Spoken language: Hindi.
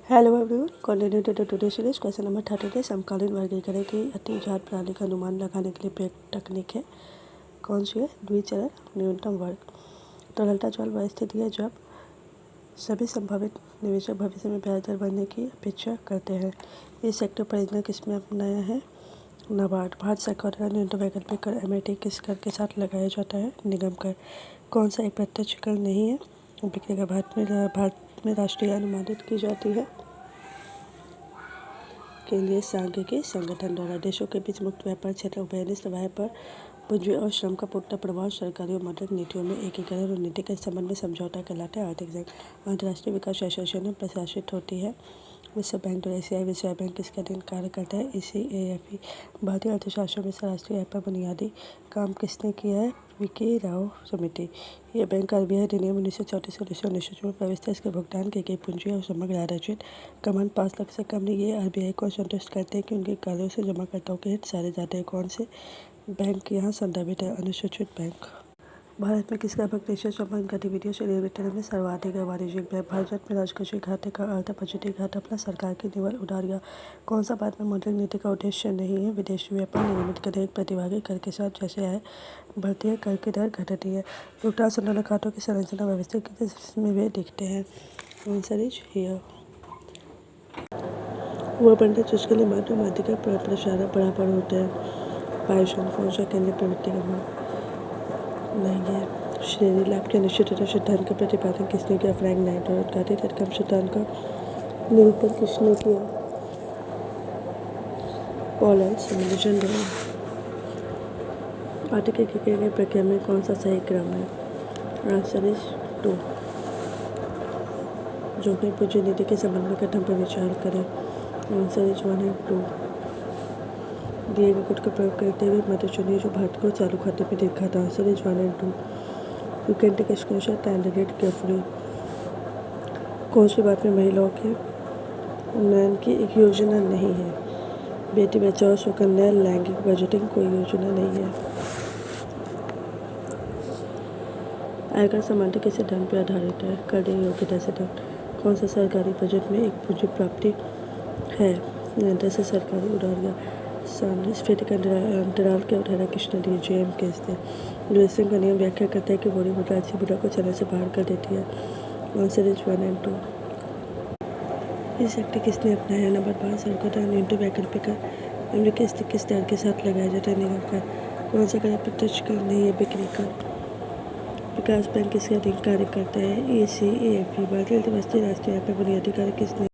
Hello everyone, continue to today series. Question number 33। समकालीन वर्गीकरण की अतिजात प्रणाली का अनुमान लगाने के लिए प्रयुक्त तकनीक है कौन सी है? द्विचरण न्यूनतम वर्ग। तरलता जल वह स्थिति है जब सभी संभावित निवेशक भविष्य में ब्याज दर बढ़ने की अपेक्षा करते हैं। इस सेक्टर परियोजना किसमें अपनाया है? नाबार्ड। भारत सरकार द्वारा न्यूनतम वैकल्पिक कर MAT किस कर के साथ लगाया जाता है? निगम कर। कौन सा एक प्रत्यक्ष कर नहीं है? बिक्री कर। भारत में राष्ट्रीय अनुमानित की जाती है केंद्रीय सांख्यिकी संगठन द्वारा। देशों के बीच मुक्त व्यापार क्षेत्र उभयनिष्ठ व्यय पर पूंजी और श्रम का पुख्ता प्रभाव सरकारी और मौद्रिक नीतियों में एकीकरण और नीति के संबंध में समझौता कहलाता है। आर्थिक संघ अंतर्राष्ट्रीय विकास एसोसिएशन में प्रशासित होती है। विश्व बैंक द्वारा एशियाई विश्व बैंक किसके अधीन कार्य करता है? ECAFE। भारतीय अर्थशास्त्रों में राष्ट्रीय आय पर बुनियादी काम किसने किया है? VK राव समिति। यह बैंक RBI अधिनियम 1934 को 1994 में प्रवेश था। इसके भुगतान की गई पूंजी और समग्र आरक्षित कमान 5 लाख से कम नहीं। ये RBI को संतुष्ट करते हैं कि उनके कार्यों से जमाकर्ताओं के हित सारे जाते हैं। कौन से बैंक यहाँ संदर्भित है? अनुसूचित बैंक। भारत में किसका बैंक निश्चित संबंध गतिविधियों से निवृत्त में सर्वाधिक है? वाणिज्यिक बैंक। भारत में राजकोषीय घाटे का अर्थ बजटीय घाटा प्लस सरकार की निवल उधारियाँ। कौन सा भारत में मौद्रिक नीति का उद्देश्य नहीं है? विदेशी व्यापार नियमित कर। एक प्रतिभागी कर के साथ जैसे आय बढ़ती है कर की दर घटती है। भुगतान संतुलन खातों की संरचना व्यवस्थित जिसमें वे दिखते हैं। Answer is here. वह पंडित जिसके लिए माध्यम आदि का प्रसार बराबर होता है। पायशन। कौन सा केंद्रीय प्रवृत्ति का नहीं है? श्रेणी लाभ के निश्चितता सिद्धांत का प्रतिपादन किसने किया? Frank night. और उद्घाटित अधिकतम सिद्धांत का निरूपण किसने किया? पॉल एल सैमुएल्सन द्वारा। आर्टिकल की गई प्रक्रिया में कौन सा सही क्रम है? Answer is 2। जोखिम पूंजी नीति के संबंध में कथन पर विचार करें। आंसर इज 1 और 2। दिए गए कोड का प्रयोग करते हुए मध्य चुनिए जो भारत को चालू खाते में देखा था। आंसर इज 1 और 2। You can take screenshot and read it carefully. कौन सी बात में महिलाओं के उन्नयन की एक योजना नहीं है? बेटी बचाओ सुकन्या लैंगिक बजटिंग कोई योजना नहीं है। आयकर समानता के सिद्धांत पर आधारित है? कर देय योग्यता सिद्धांत। कौन सा सरकारी बजट में एक पूंजी प्राप्ति है? निरंतर से सरकारी उधारियाँ। स्फीति का अंतराल के उठाना किसने दिए? JM केस ने। ड्रेसिंग का नियम व्याख्या करता है कि बड़ी मुद्रा अच्छी मुद्रा को चलन से बाहर कर देती है। आंसर इज 1 और 2। इस सेक्टर किसने अपनाया? नंबर 5 सरकार द्वारा न्यूनतम वैकल्पिक कर निम्नलिखित किस किस दर के साथ लगाया जाता है? निगम कर। कौन सा कर प्रत्यक्ष कर नहीं है? बिक्री कर। विकास बैंक किसके अधीन कार्य करता है? ECAFE। भारतीय अर्थव्यवस्था राष्ट्रीय आय पर बुनियादी कार्य किसने